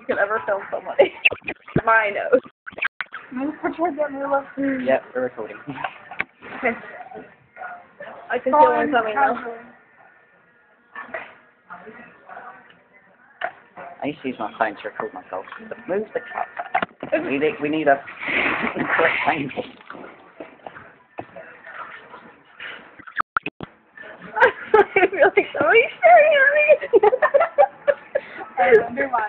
you could ever film somebody. My nose. Move towards that mirror. Yep, we're recording. Okay. I can feel one coming now. I used to use my phone to record myself. But move the cup. We need a correct angle. I feel like somebody's staring at me. I wonder why.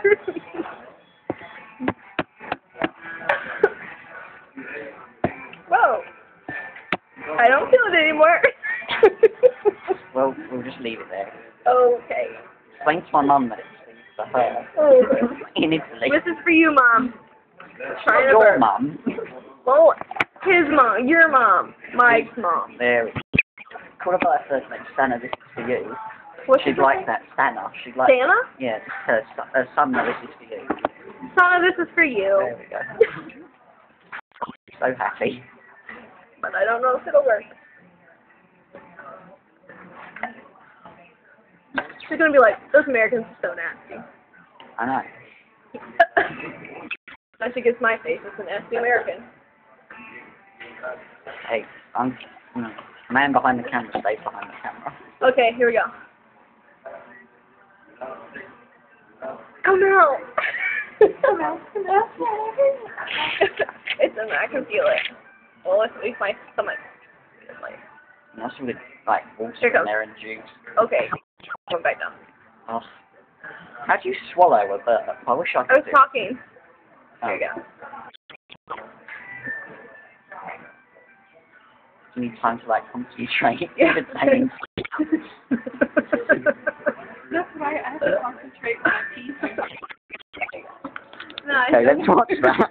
Whoa. I don't feel it anymore. Well, we'll just leave it there. Okay. Explain to my mum that it's for her. Oh. In Italy. This is for you, Mom. Trying to Your burp. mum. Well, his mom, your mom, Mike's mom. There we go. Call her by her first name, Stana, this is for you. What's She'd her like name? that, Stana. She'd like Stana? Yeah, her son, this is for you. Sana, this is for you. There we go. So happy. But I don't know if it'll work. She's gonna be like, those Americans are so nasty. I know. I should guess my face is a nasty American. Hey, man behind the camera stays behind the camera. Okay, here we go. Come out! Come out! It's in there, I can feel it. Well, let's leave my stomach. And that's with, like, water Here it in goes. there and juice. Okay, going back down. Oh. How do you swallow a burp? I wish I I could was do talking. Oh. There you go. You need time to, like, concentrate. Yeah. That's why I have to concentrate when I pee. Nice. Okay, let's watch that.